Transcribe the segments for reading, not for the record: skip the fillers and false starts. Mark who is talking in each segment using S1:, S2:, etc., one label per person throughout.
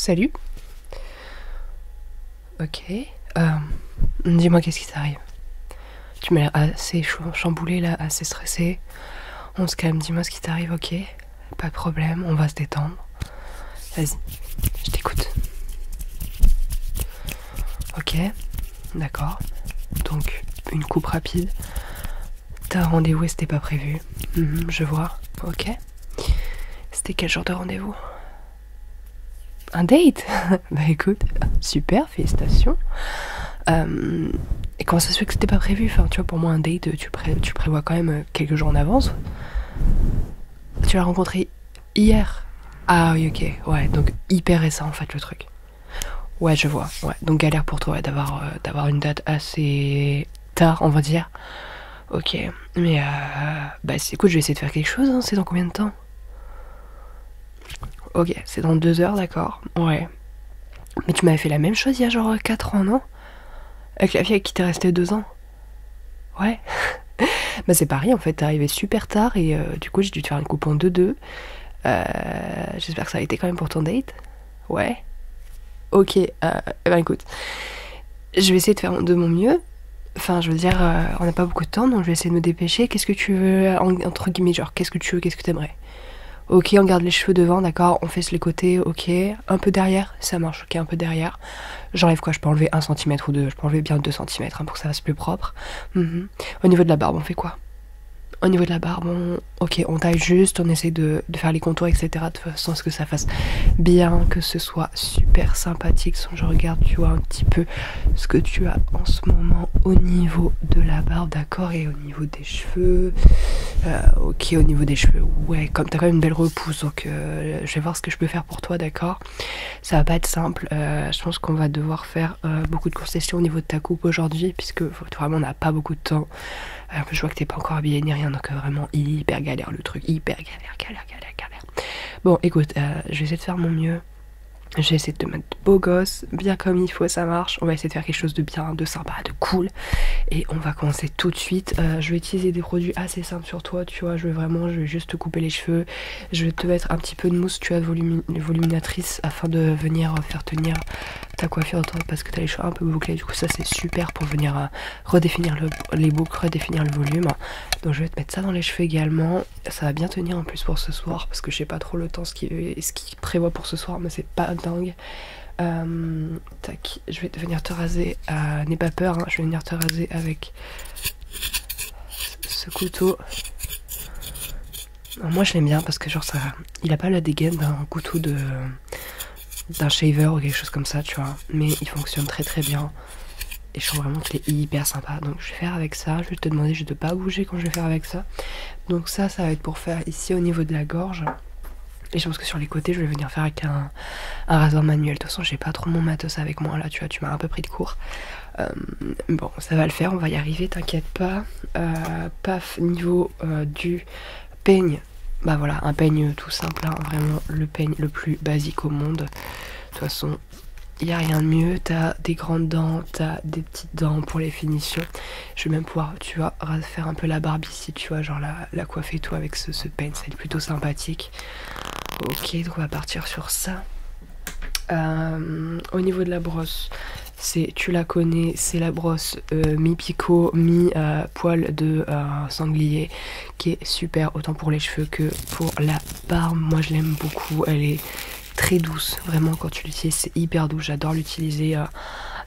S1: Salut. Ok. Dis-moi qu'est-ce qui t'arrive. Tu m'as l'air assez chamboulé là, assez stressé. On se calme, dis-moi ce qui t'arrive, ok? Pas de problème, on va se détendre. Vas-y, je t'écoute. Ok, d'accord. Donc, une coupe rapide. T'as un rendez-vous et c'était pas prévu. Je vois, ok. C'était quel genre de rendez-vous? Un date? Bah écoute, super, félicitations. Et comment ça se fait que c'était pas prévu? Enfin, tu vois, pour moi, un date, tu prévois quand même quelques jours en avance. Tu l'as rencontré hier? Ah oui, ok, ouais, donc hyper récent en fait le truc. Ouais, je vois, ouais, donc galère pour toi ouais, d'avoir une date assez tard, on va dire. Ok, mais bah écoute, je vais essayer de faire quelque chose, hein. C'est dans combien de temps? Ok, c'est dans 2 heures, d'accord, ouais. Mais tu m'avais fait la même chose il y a genre 4 ans, non? Avec la fille avec qui t'es resté 2 ans? Ouais. Bah c'est pareil en fait, t'es arrivé super tard et du coup j'ai dû te faire une coupe en 2-2. J'espère que ça a été quand même pour ton date. Ouais. Ok, ben écoute, je vais essayer de faire de mon mieux. Enfin, je veux dire, on n'a pas beaucoup de temps, donc je vais essayer de me dépêcher. Qu'est-ce que tu veux, entre guillemets, genre, qu'est-ce que tu veux, qu'est-ce que t'aimerais? Ok, on garde les cheveux devant, d'accord, on fait les côtés, ok. Un peu derrière, ça marche, ok, un peu derrière. J'enlève quoi? Je peux enlever 1 cm ou 2, je peux enlever bien 2 cm pour que ça fasse plus propre. Au niveau de la barbe, on fait quoi? Au niveau de la barbe, on taille juste, on essaie de faire les contours, etc. De façon à ce que ça fasse bien, que ce soit super sympathique. Si je regarde, tu vois un petit peu ce que tu as en ce moment au niveau de la barbe, d'accord, et au niveau des cheveux. Ok, au niveau des cheveux, ouais, comme t'as quand même une belle repousse, donc je vais voir ce que je peux faire pour toi, d'accord. Ça va pas être simple. Je pense qu'on va devoir faire beaucoup de concessions au niveau de ta coupe aujourd'hui, puisque vraiment on n'a pas beaucoup de temps. Je vois que t'es pas encore habillé ni rien, donc vraiment hyper galère le truc, hyper galère. Bon, écoute, je vais essayer de faire mon mieux. Je vais essayer de te mettre beau gosse, bien comme il faut, ça marche. On va essayer de faire quelque chose de bien, de sympa, de cool. Et on va commencer tout de suite. Je vais utiliser des produits assez simples sur toi, tu vois. Je vais juste te couper les cheveux. Je vais te mettre un petit peu de mousse, tu as voluminatrice, afin de venir faire tenir ta coiffure, parce que t'as les cheveux un peu bouclés. Du coup, ça c'est super pour venir redéfinir les boucles, redéfinir le volume. Donc je vais te mettre ça dans les cheveux également. Ça va bien tenir en plus pour ce soir, parce que je sais pas trop le temps ce qu'il prévoit pour ce soir, mais c'est pas dingue. Tac, je vais venir te raser. N'aie pas peur, hein, je vais venir te raser avec ce couteau. Alors, moi je l'aime bien parce que genre ça, il a pas la dégaine d'un couteau d'un shaver ou quelque chose comme ça, tu vois. Mais il fonctionne très très bien. Et je trouve vraiment qu'il est hyper sympa. Donc je vais faire avec ça. Je vais te demander juste de pas bouger quand je vais faire avec ça. Donc ça va être pour faire ici au niveau de la gorge. Et je pense que sur les côtés, je vais venir faire avec un rasoir manuel. De toute façon, j'ai pas trop mon matos avec moi là, tu vois, tu m'as un peu pris de court. Bon, ça va le faire, on va y arriver, t'inquiète pas. Paf, niveau du peigne. Bah voilà, un peigne tout simple, hein, vraiment le peigne le plus basique au monde. De toute façon, il n'y a rien de mieux. T'as des grandes dents, t'as des petites dents pour les finitions. Je vais même pouvoir, tu vois, faire un peu la barbe ici, tu vois, genre la coiffer et tout avec ce peigne, c'est plutôt sympathique. Ok, donc on va partir sur ça. Au niveau de la brosse, tu la connais, c'est la brosse mi-picot, mi-poil de sanglier, qui est super autant pour les cheveux que pour la barbe. Moi je l'aime beaucoup, elle est très douce, vraiment quand tu l'utilises c'est hyper doux, j'adore l'utiliser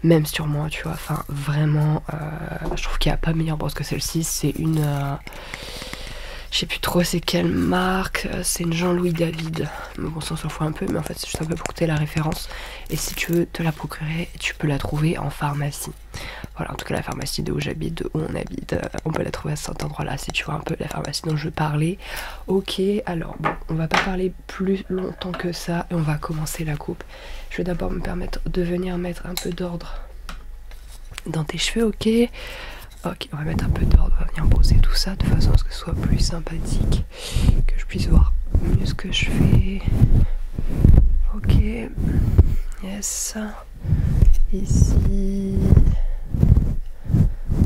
S1: même sur moi, tu vois, enfin vraiment je trouve qu'il n'y a pas meilleure brosse que celle-ci. C'est une je sais plus trop c'est quelle marque, c'est une Jean-Louis David, mais bon ça on s'en fout un peu, mais en fait c'est juste un peu pour que tu aies la référence, et si tu veux te la procurer tu peux la trouver en pharmacie. Voilà, en tout cas la pharmacie de où j'habite, de où on habite, on peut la trouver à cet endroit là si tu vois un peu la pharmacie dont je parlais. Ok, alors bon, on va pas parler plus longtemps que ça et on va commencer la coupe. Je vais d'abord me permettre de venir mettre un peu d'ordre dans tes cheveux, ok. Ok, on va mettre un peu d'ordre, on va venir brosser tout ça de façon à ce que ce soit plus sympathique, que je puisse voir mieux ce que je fais. Ok, yes, ici.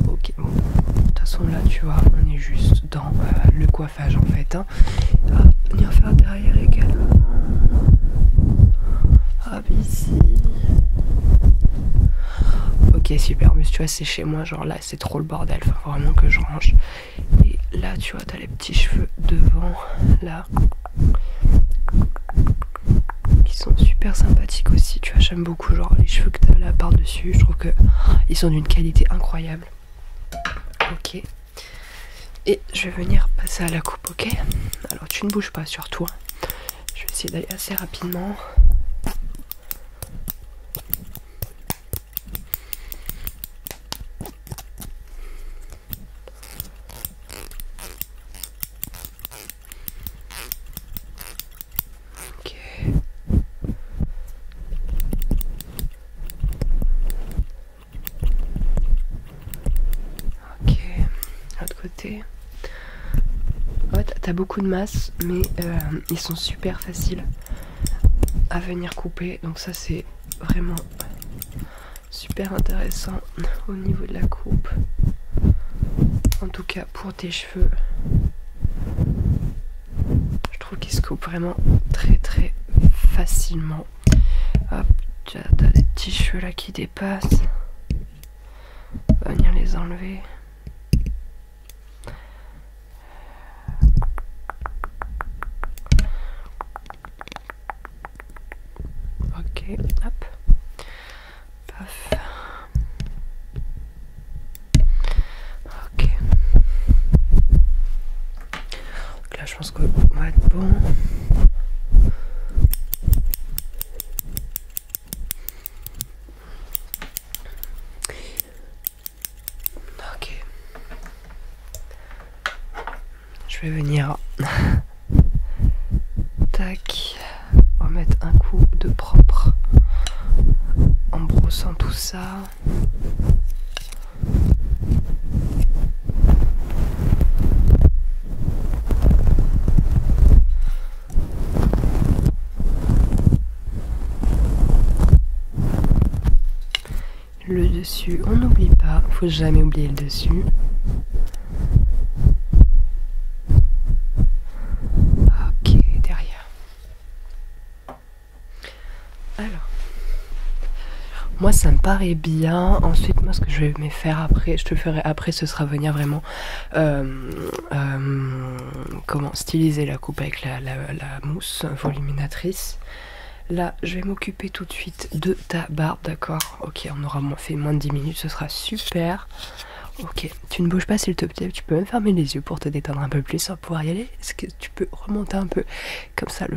S1: Ok, bon, de toute façon là tu vois, on est juste dans le coiffage en fait, hein. On va venir faire derrière également. Hop, ici. Ok, super. Mais tu vois, c'est chez moi, genre là, c'est trop le bordel. Faut vraiment que je range. Et là, tu vois, t'as les petits cheveux devant, là, qui sont super sympathiques aussi. Tu vois, j'aime beaucoup, genre, les cheveux que t'as là par-dessus. Je trouve que ils sont d'une qualité incroyable. Ok. Et je vais venir passer à la coupe, ok? Alors, tu ne bouges pas, surtout. Je vais essayer d'aller assez rapidement. Ok. Ok. L'autre côté. Ouais, t'as beaucoup de masse, mais ils sont super faciles à venir couper. Donc ça, c'est vraiment super intéressant au niveau de la coupe. En tout cas, pour tes cheveux, je trouve qu'ils se coupent vraiment très très facilement. Hop, t'as des petits cheveux là qui dépassent. On va venir les enlever. Ok, hop. Paf. Ok. Donc là, je pense qu'on va être bon. Ok. Je vais venir. Tac. On va mettre un coup de propre en brossant tout ça. Le dessus, on n'oublie pas, faut jamais oublier le dessus. Ok, derrière. Alors, moi ça me paraît bien. Ensuite, moi ce que je vais me faire après, je te le ferai après, ce sera venir vraiment comment styliser la coupe avec la mousse voluminatrice. Là, je vais m'occuper tout de suite de ta barbe, d'accord? Ok, on aura fait moins de 10 minutes, ce sera super. Ok, tu ne bouges pas s'il te plaît, tu peux même fermer les yeux pour te détendre un peu plus, on va pouvoir y aller. Est-ce que tu peux remonter un peu comme ça,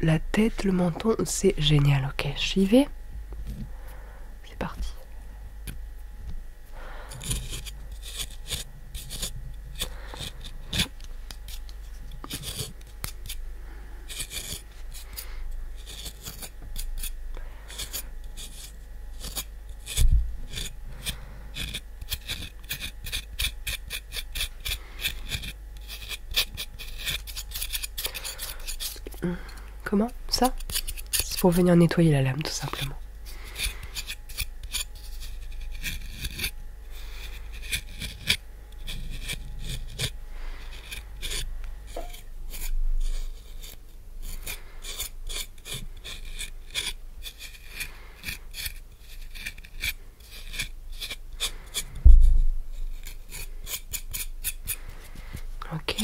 S1: la tête, le menton, c'est génial, ok, j'y vais. C'est parti. Comment? Ça? C'est pour venir nettoyer la lame, tout simplement. Ok.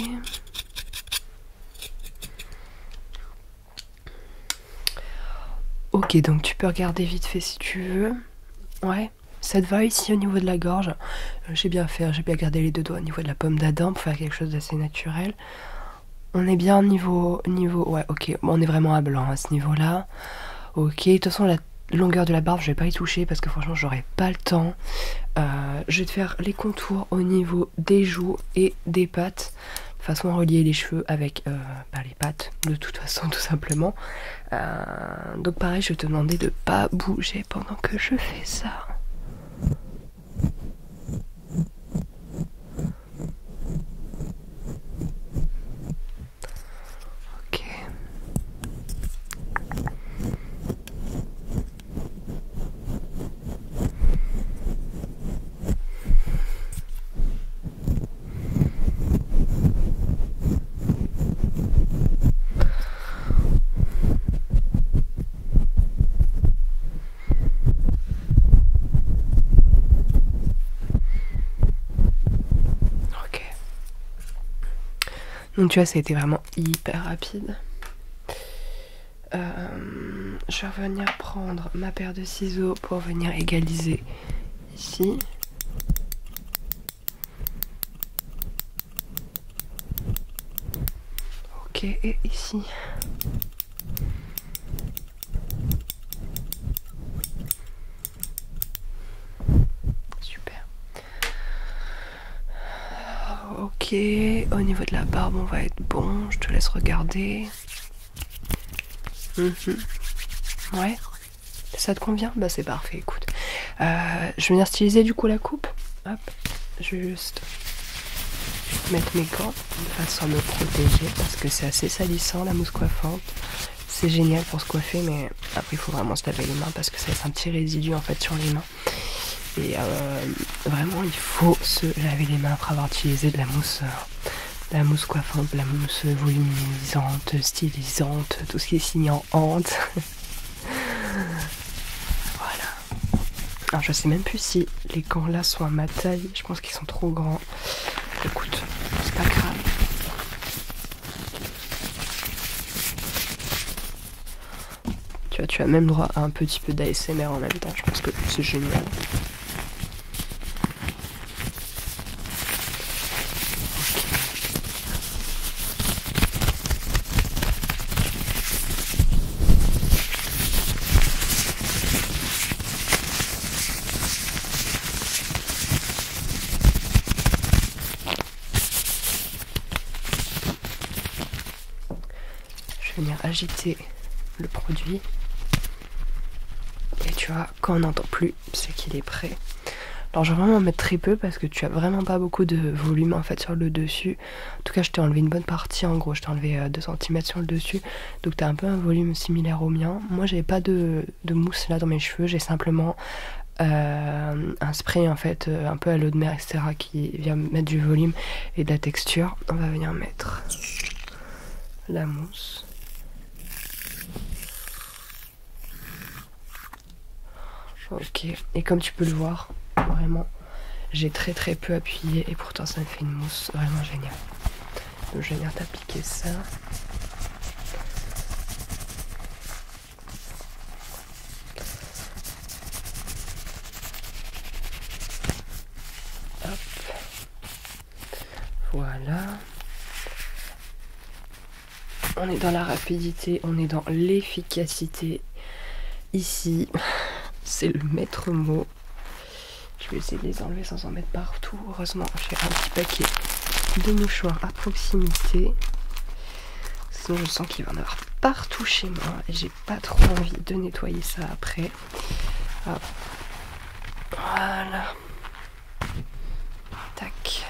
S1: Ok, donc tu peux regarder vite fait si tu veux. Ouais, ça te va ici au niveau de la gorge. J'ai bien fait, j'ai bien gardé les deux doigts au niveau de la pomme d'Adam pour faire quelque chose d'assez naturel. On est bien niveau... Ouais, ok, bon, on est vraiment à blanc à ce niveau-là. Ok, de toute façon, la longueur de la barbe, je vais pas y toucher parce que franchement, j'aurai pas le temps. Je vais te faire les contours au niveau des joues et des pattes. De façon à relier les cheveux avec les pattes, de toute façon, tout simplement. Donc pareil, je vais te demander de pas bouger pendant que je fais ça. Ok. Donc tu vois, ça a été vraiment hyper rapide. Je vais revenir prendre ma paire de ciseaux pour venir égaliser ici. Ok, et ici. Super. Ok, au niveau de la barbe, on va être bon. Je te laisse regarder. Ouais, ça te convient? Bah c'est parfait, écoute. Je vais venir styliser du coup la coupe. Hop, je vais juste mettre mes gants de façon à me protéger parce que c'est assez salissant la mousse coiffante. C'est génial pour se coiffer, mais après il faut vraiment se laver les mains parce que ça laisse un petit résidu en fait sur les mains. Et vraiment il faut se laver les mains après avoir utilisé de la mousse coiffante, de la mousse voluminisante, stylisante, tout ce qui est signé en hante. Voilà. Alors je sais même plus si les gants là sont à ma taille, je pense qu'ils sont trop grands. Écoute, c'est pas grave. Tu as même droit à un petit peu d'ASMR en même temps, je pense que c'est génial. Je vais venir agiter le produit. Et tu vois, quand on n'entend plus, c'est qu'il est prêt. Alors je vais vraiment en mettre très peu parce que tu as vraiment pas beaucoup de volume en fait sur le dessus. En tout cas je t'ai enlevé une bonne partie, en gros je t'ai enlevé 2 cm sur le dessus. Donc tu as un peu un volume similaire au mien. Moi j'avais pas de mousse là dans mes cheveux, j'ai simplement un spray en fait un peu à l'eau de mer etc. qui vient mettre du volume et de la texture. On va venir mettre la mousse. Ok, et comme tu peux le voir, vraiment, j'ai très peu appuyé et pourtant ça me fait une mousse vraiment géniale. Donc je vais venir t'appliquer ça. Hop. Voilà. On est dans la rapidité, on est dans l'efficacité. Ici, c'est le maître mot. Je vais essayer de les enlever sans en mettre partout. Heureusement, j'ai un petit paquet de mouchoirs à proximité. Sinon, je sens qu'il va en avoir partout chez moi. Et j'ai pas trop envie de nettoyer ça après. Hop. Voilà. Tac.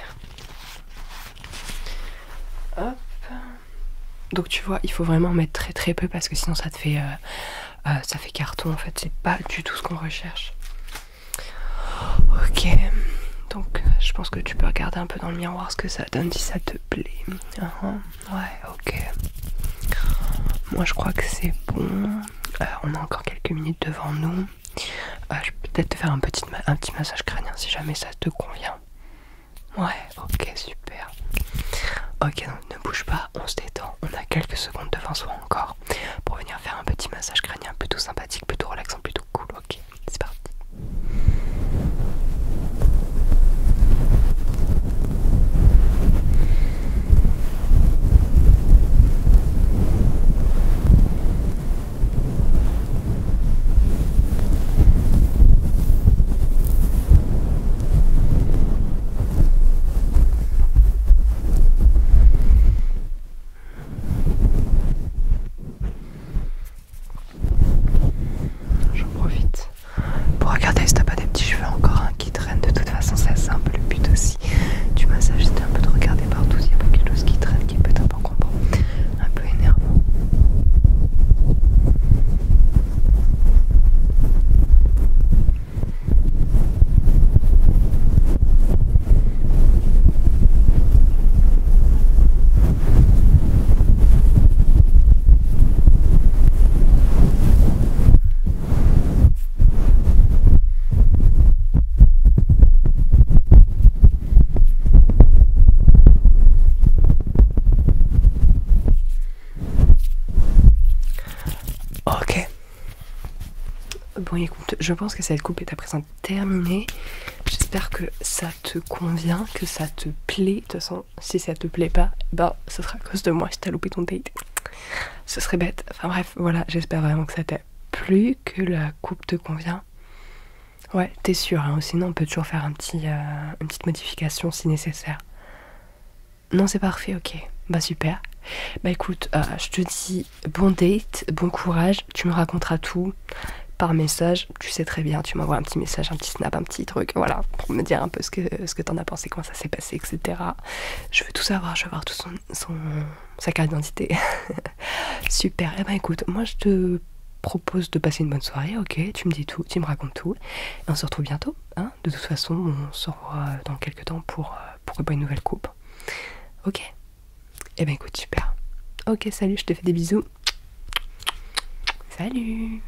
S1: Hop. Donc tu vois, il faut vraiment mettre très peu parce que sinon ça te fait carton en fait. C'est pas du tout ce qu'on recherche. Ok, donc je pense que tu peux regarder un peu dans le miroir ce que ça donne si ça te plaît. Ouais, ok. Moi je crois que c'est bon. On a encore quelques minutes devant nous. Je peux peut-être te faire un petit massage crânien si jamais ça te convient. Ouais, ok, super. Ok, donc ne bouge pas, on se détend. On a quelques secondes devant soi encore pour venir faire un petit massage crânien plutôt sympathique, plutôt relaxant, plutôt cool. Ok, c'est parti. écoute, je pense que cette coupe est à présent terminée. J'espère que ça te convient, que ça te plaît. De toute façon, si ça te plaît pas, ben ce sera à cause de moi si t'as loupé ton date. Ce serait bête. Enfin bref, voilà, j'espère vraiment que ça t'a plu, que la coupe te convient. Ouais, t'es sûr, hein, sinon on peut toujours faire une petite modification si nécessaire. Non, c'est parfait, ok. Bah super. Bah écoute, je te dis bon date, bon courage, tu me raconteras tout par message, tu sais très bien, tu m'envoies un petit message, un petit snap, un petit truc, voilà, pour me dire un peu ce que t'en as pensé, comment ça s'est passé, etc. Je veux tout savoir, je veux voir tout sa carte d'identité. Super, et ben écoute, moi je te propose de passer une bonne soirée, ok, tu me dis tout, tu me racontes tout, et on se retrouve bientôt, hein. De toute façon, on se revoit dans quelques temps pour préparer une nouvelle coupe. Ok. Eh ben écoute, super. Ok, salut, je te fais des bisous. Salut.